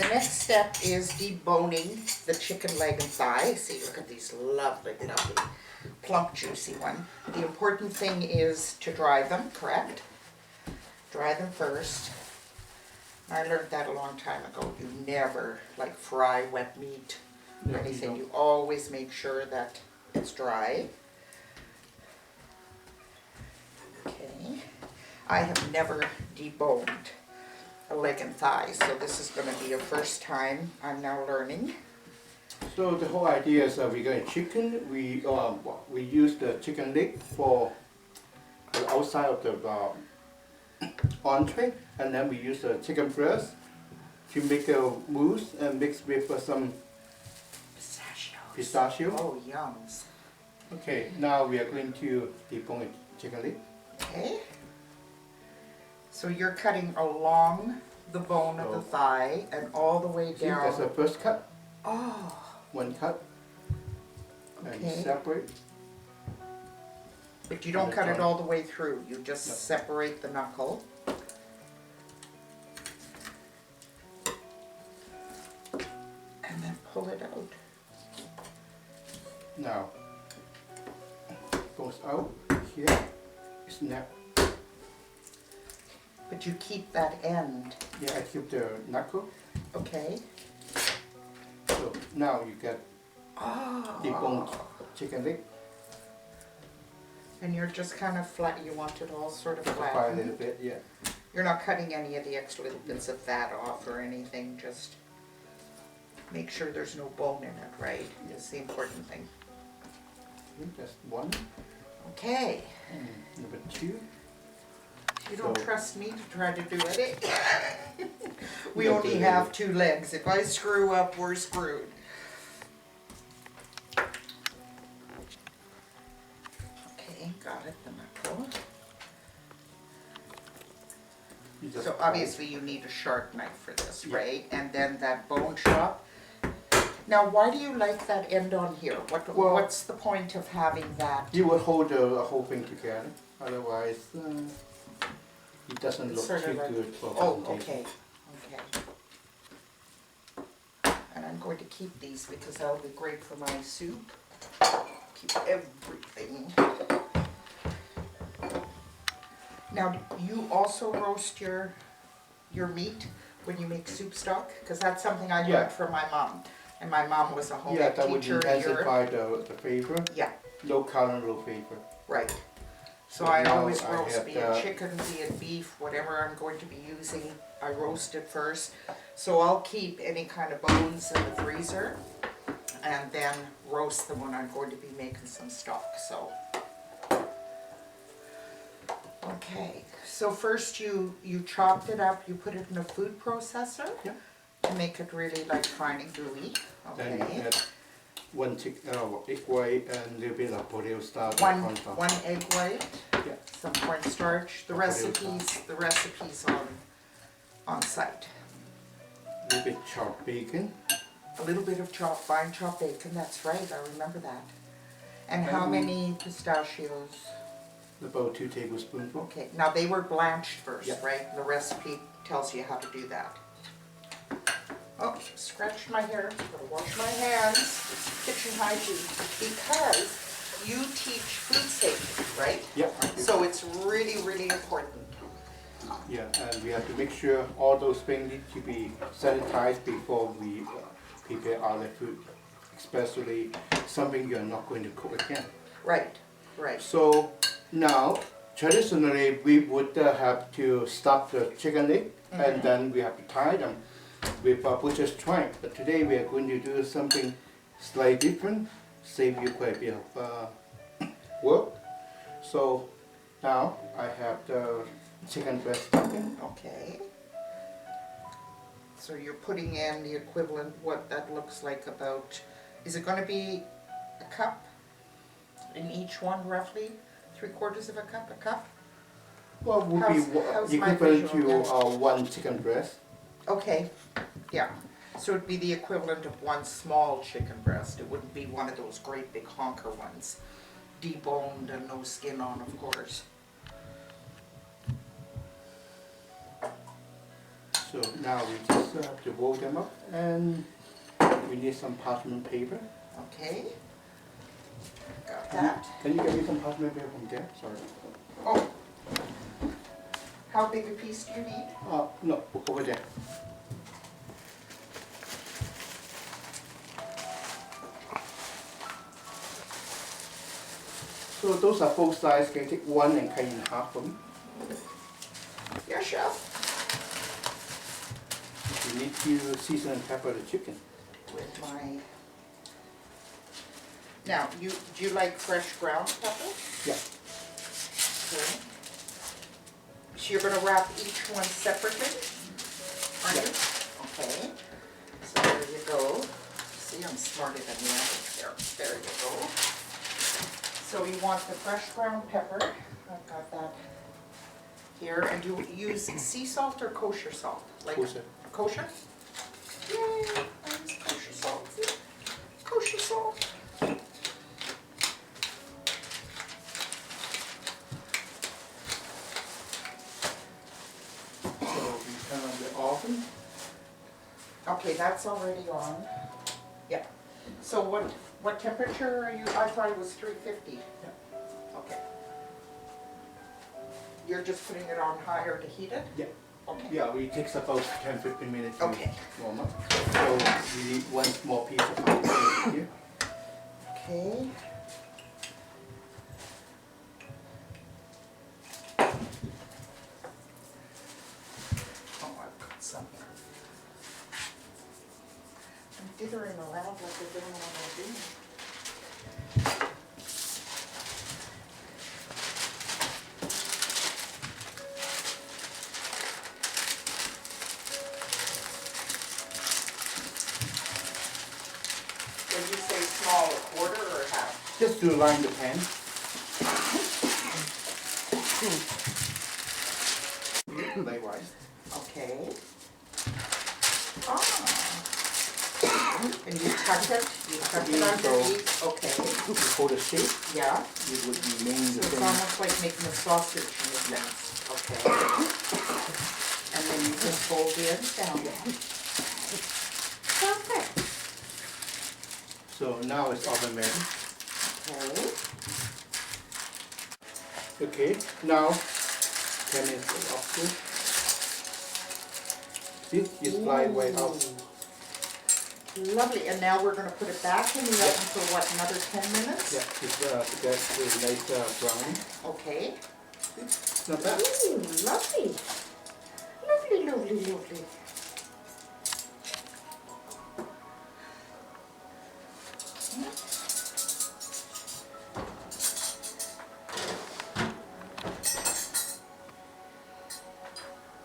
The next step is deboning the chicken leg and thigh. See, look at these lovely, lovely, plump, juicy one. The important thing is to dry them, correct? Dry them first. I learned that a long time ago. You never like fry wet meat or anything. You always make sure that it's dry. Okay. I have never deboned a leg and thigh, so this is going to be a first time I'm now learning. So the whole idea is we got chicken. We use the chicken leg for the outside of the entree, and then we use the chicken breast to make a mousse and mix with some pistachio. Oh, yums. Okay, now we are going to debone the chicken leg. Okay. So you're cutting along the bone of the thigh and all the way See, down. that's the first cut. Oh. One cut. Okay. And separate. But you don't cut it all the way through. You just separate the knuckle. And then pull it out. Now, goes out here. Snap. But you keep that end. Yeah, I keep the knuckle. Okay. So now you get deboned chicken leg. And you're just kind of flat. You want it all sort of flat. Fry a little bit, yeah. You're not cutting any of the extra little bits of fat off or anything. Just make sure there's no bone in it, right? That's the important thing. Just one. Okay. And number two. You don't trust me to try to do it. We Yeah, only have 2 legs. If I screw up, we're screwed. Okay, got it, the knuckle. So obviously you need a sharp knife for this, right? And then that bone chop. Now, why do you like that end on here? What's the point of having that? You would hold the whole thing together. Otherwise, it doesn't look too good for Oh, presentation. okay. And I'm going to keep these because that'll be great for my soup. Keep everything. Now, you also roast your meat when you make soup stock? Because that's something I learned from my mom. And my mom was a home ec that would teacher in intensify Europe. the flavor. Yeah, Low calorie, low flavor. right. So So I now always I roast, have be it chicken, be it beef, whatever I'm going to be using, I roast it first. So I'll keep any kind of bones in the freezer and then roast them when I'm going to be making some stock, so. Okay, so first you chopped it up, you put it in a food processor to make it really like fine and gooey. Then you Okay. add one egg white and a little bit of potato starch. One egg white, Yeah. some cornstarch, the recipes on site. A little bit chopped bacon. A little bit of fine chopped bacon, that's right, I remember that. And how many pistachios? About 2 tablespoons. Okay, now they were blanched first, Yeah. right? The recipe tells you how to do that. Oh, scratched my hair, gotta wash my hands, it's kitchen hygiene. Because you teach food safety, right? Yeah. So it's really, really important. Yeah, and we have to make sure all those things need to be sanitized before we prepare our food, especially something you're not going to cook again. Right, right. So now, traditionally, we would have to stuff the chicken leg, and then we have to tie them with a butcher's twine. But today we are going to do something slightly different, save you quite a bit of work. So now I have the chicken breast stuffing. Okay. So you're putting in the equivalent, what that looks like about, is it going to be a cup in each one roughly? 3/4 of a cup? Well, would How's be my equivalent visual? to one chicken breast. Okay, yeah. So it'd be the equivalent of one small chicken breast. It wouldn't be one of those great big honker ones. Deboned and no skin on, of course. So So now we just have to roll them up, and we need some parchment paper. Okay. Got that. Can you get me some parchment paper from there? Sorry. Oh. How big a piece do you need? No, over there. So those are full size. Can you take one and cut in half for me? Yeah, chef. You need to season and pepper the chicken. With my... Now, do you like fresh ground pepper? Yeah. Okay. So you're gonna wrap each one separately? Are you? Okay. So there you go. See, I'm smarter than the others there. There you go. So you want the fresh ground pepper. I've got that here. And you use sea salt or kosher salt? Like Kosher. Kosher? Yay, I use kosher salt. Kosher salt. So we turn on the oven. Okay, that's already on. Yeah. So what temperature are you? I thought it was 350. Yeah. Okay. You're just putting it on higher to heat it? Yeah. Okay. Yeah, it takes about 10-15 minutes to Okay. warm up. So we need one small piece of parchment here. Okay. Oh, I've got some here. I'm dithering around like I don't know what I'm doing. When you say small, a quarter or half? Just to line the pan. Likewise. Okay. Ah. And you tuck it underneath, okay. For the shape, Yeah. it would remain So the it's same. almost like making a sausage in a sense. Okay. And then you just fold the ends down. Perfect. So now it's oven ready. Okay. Okay, now 10 minutes off too. See, you slide right out. Lovely. And now we're going to put it back in the oven for what, another 10 minutes? Yeah, to get a nice brown. Okay. Not bad. Ooh, lovely. Lovely, lovely, lovely.